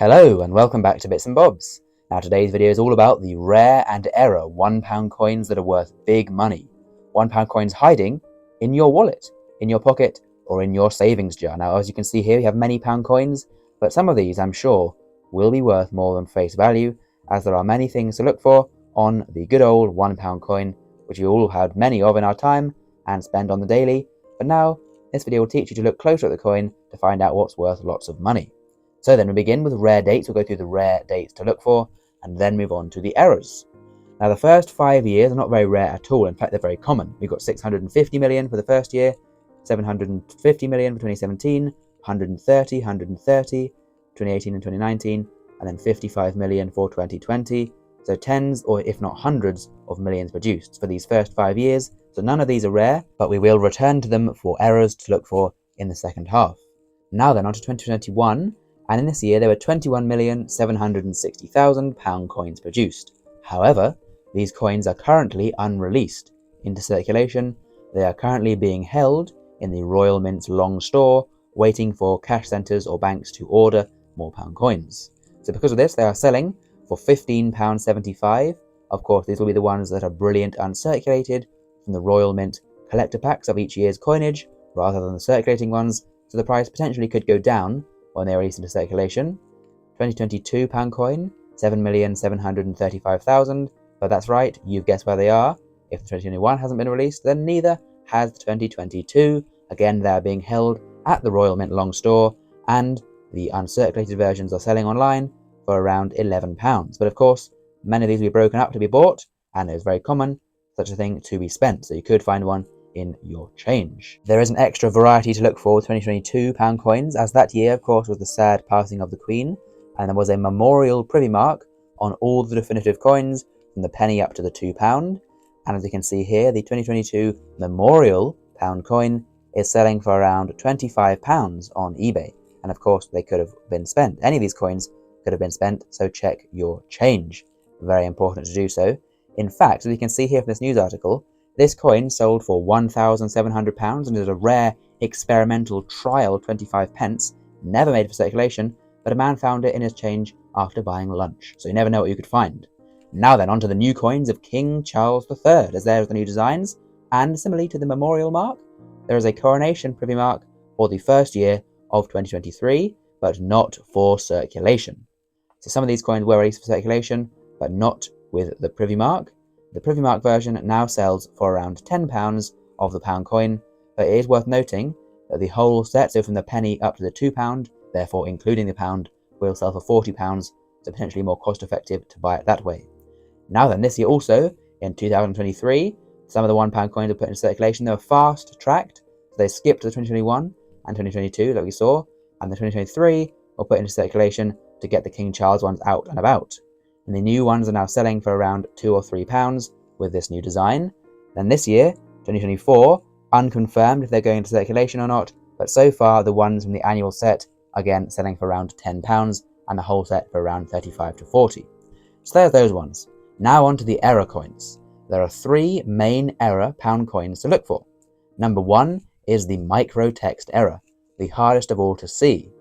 Hello and welcome back to Bits and Bobs. Now today's video is all about the rare and error £1 coins that are worth big money. £1 coins hiding in your wallet, in your pocket or in your savings jar. Now as you can see here we have many pound coins, but some of these I'm sure will be worth more than face value, as there are many things to look for on the good old £1 coin, which we all had many of in our time and spend on the daily. But now this video will teach you to look closer at the coin to find out what's worth lots of money. So then we begin with rare dates. We'll go through the rare dates to look for and then move on to the errors. Now the first 5 years are not very rare at all. In fact, they're very common. We've got 650 million for the first year, 750 million for 2017, 130, 2018 and 2019, and then 55 million for 2020. So tens or if not hundreds of millions produced for these first 5 years. So none of these are rare, but we will return to them for errors to look for in the second half. Now then on to 2021. And in this year there were 21,760,000 pound coins produced. However, these coins are currently unreleased into circulation. They are currently being held in the Royal Mint's long store, waiting for cash centres or banks to order more pound coins. So because of this, they are selling for £15.75. Of course, these will be the ones that are brilliant uncirculated from the Royal Mint collector packs of each year's coinage, rather than the circulating ones, so the price potentially could go down when they are released into circulation. 2022 pound coin, 7,735,000, but that's right, you've guessed where they are. If the 2021 hasn't been released, then neither has the 2022. Again, they're being held at the Royal Mint long store, and the uncirculated versions are selling online for around £11. But of course, many of these will be broken up to be bought, and it is very common for such a thing to be spent, so you could find one in your change. There is an extra variety to look for with 2022 pound coins, as that year of course was the sad passing of the Queen, and there was a memorial privy mark on all the definitive coins from the penny up to the £2. And as you can see here, the 2022 memorial pound coin is selling for around £25 on eBay, and of course they could have been spent. Any of these coins could have been spent, so check your change. Very important to do so. In fact, as you can see here from this news article, this coin sold for £1,700 and is a rare experimental trial 25 pence, never made for circulation, but a man found it in his change after buying lunch, so you never know what you could find. Now then, onto the new coins of King Charles III, as there's the new designs, and similarly to the memorial mark, there is a Coronation privy mark for the first year of 2023, but not for circulation. So some of these coins were released for circulation, but not with the privy mark. The privy mark version now sells for around £10 of the pound coin, but it is worth noting that the whole set, so from the penny up to the £2, therefore including the pound, will sell for £40, so potentially more cost effective to buy it that way. Now then, this year also, in 2023, some of the £1 coins were put into circulation. They were fast tracked, so they skipped to the 2021 and 2022 that we saw, and the 2023 were put into circulation to get the King Charles ones out and about. And the new ones are now selling for around £2 or £3 with this new design. Then this year, 2024, unconfirmed if they're going into circulation or not, but so far the ones from the annual set, again selling for around £10 and the whole set for around 35 to 40. So there's those ones. Now on to the error coins. There are 3 main error pound coins to look for. Number 1 is the microtext error, the hardest of all to see.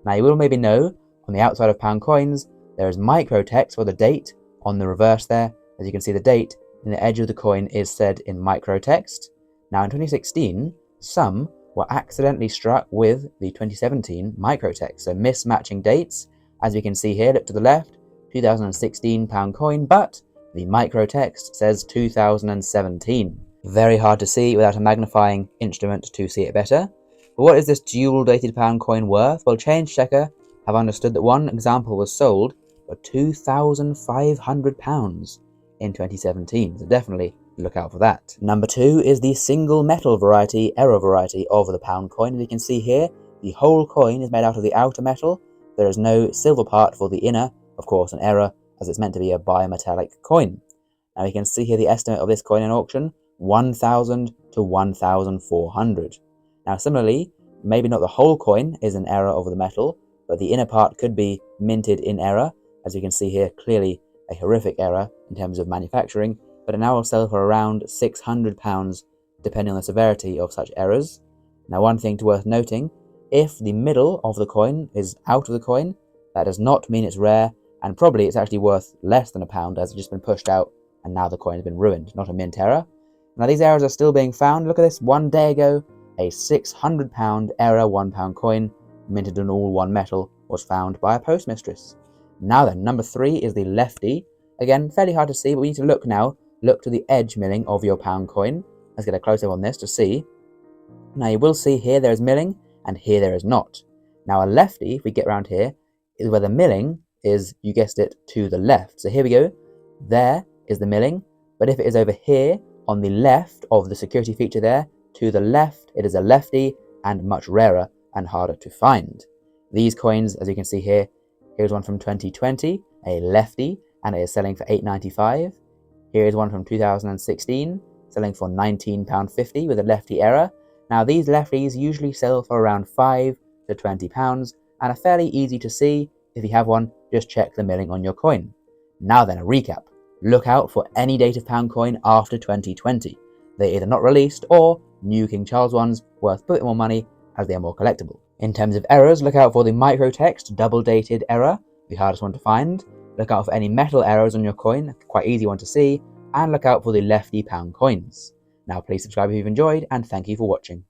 Now you will maybe know on the outside of pound coins there is microtext for the date on the reverse there. As you can see, the date in the edge of the coin is said in microtext. Now in 2016, some were accidentally struck with the 2017 microtext, so mismatching dates. As you can see here, look to the left, 2016 pound coin, but the microtext says 2017. Very hard to see without a magnifying instrument to see it better. But what is this dual dated pound coin worth? Well, Change Checker have understood that one example was sold for £2,500 in 2017, so definitely look out for that. Number 2 is the single metal variety, error variety of the pound coin. As you can see here, the whole coin is made out of the outer metal. There is no silver part for the inner, of course an error, as it's meant to be a bimetallic coin. Now you can see here the estimate of this coin in auction, 1,000 to 1,400. Now similarly, maybe not the whole coin is an error of the metal, but the inner part could be minted in error. As you can see here, clearly a horrific error in terms of manufacturing, but it now will sell for around £600 depending on the severity of such errors. Now one thing worth noting, if the middle of the coin is out of the coin, That does not mean it's rare, and probably it's actually worth less than £1 as it's just been pushed out and now the coin has been ruined, not a mint error. Now these errors are still being found. Look at this, 1 day ago, a £600 error £1 coin, minted in all one metal, was found by a postmistress. Now then, number 3 is the lefty. Again, fairly hard to see, but we need to look now. Look to the edge milling of your pound coin. Let's get a close-up on this to see. Now you will see here there is milling, and here there is not. Now a lefty, if we get around here, is where the milling is, you guessed it, to the left. So here we go. There is the milling, but if it is over here on the left of the security feature there, to the left, it is a lefty and much rarer and harder to find. These coins, as you can see here, here's one from 2020, a lefty, and it is selling for £8.95. Here is one from 2016, selling for £19.50 with a lefty error. Now these lefties usually sell for around £5 to £20 and are fairly easy to see. If you have one, just check the milling on your coin. Now then, a recap. Look out for any date of pound coin after 2020. They're either not released or new King Charles ones worth a bit more money as they are more collectible. In terms of errors, look out for the microtext double dated error, the hardest one to find. Look out for any metal errors on your coin, quite easy one to see, and look out for the lefty pound coins. Now please subscribe if you've enjoyed, and thank you for watching.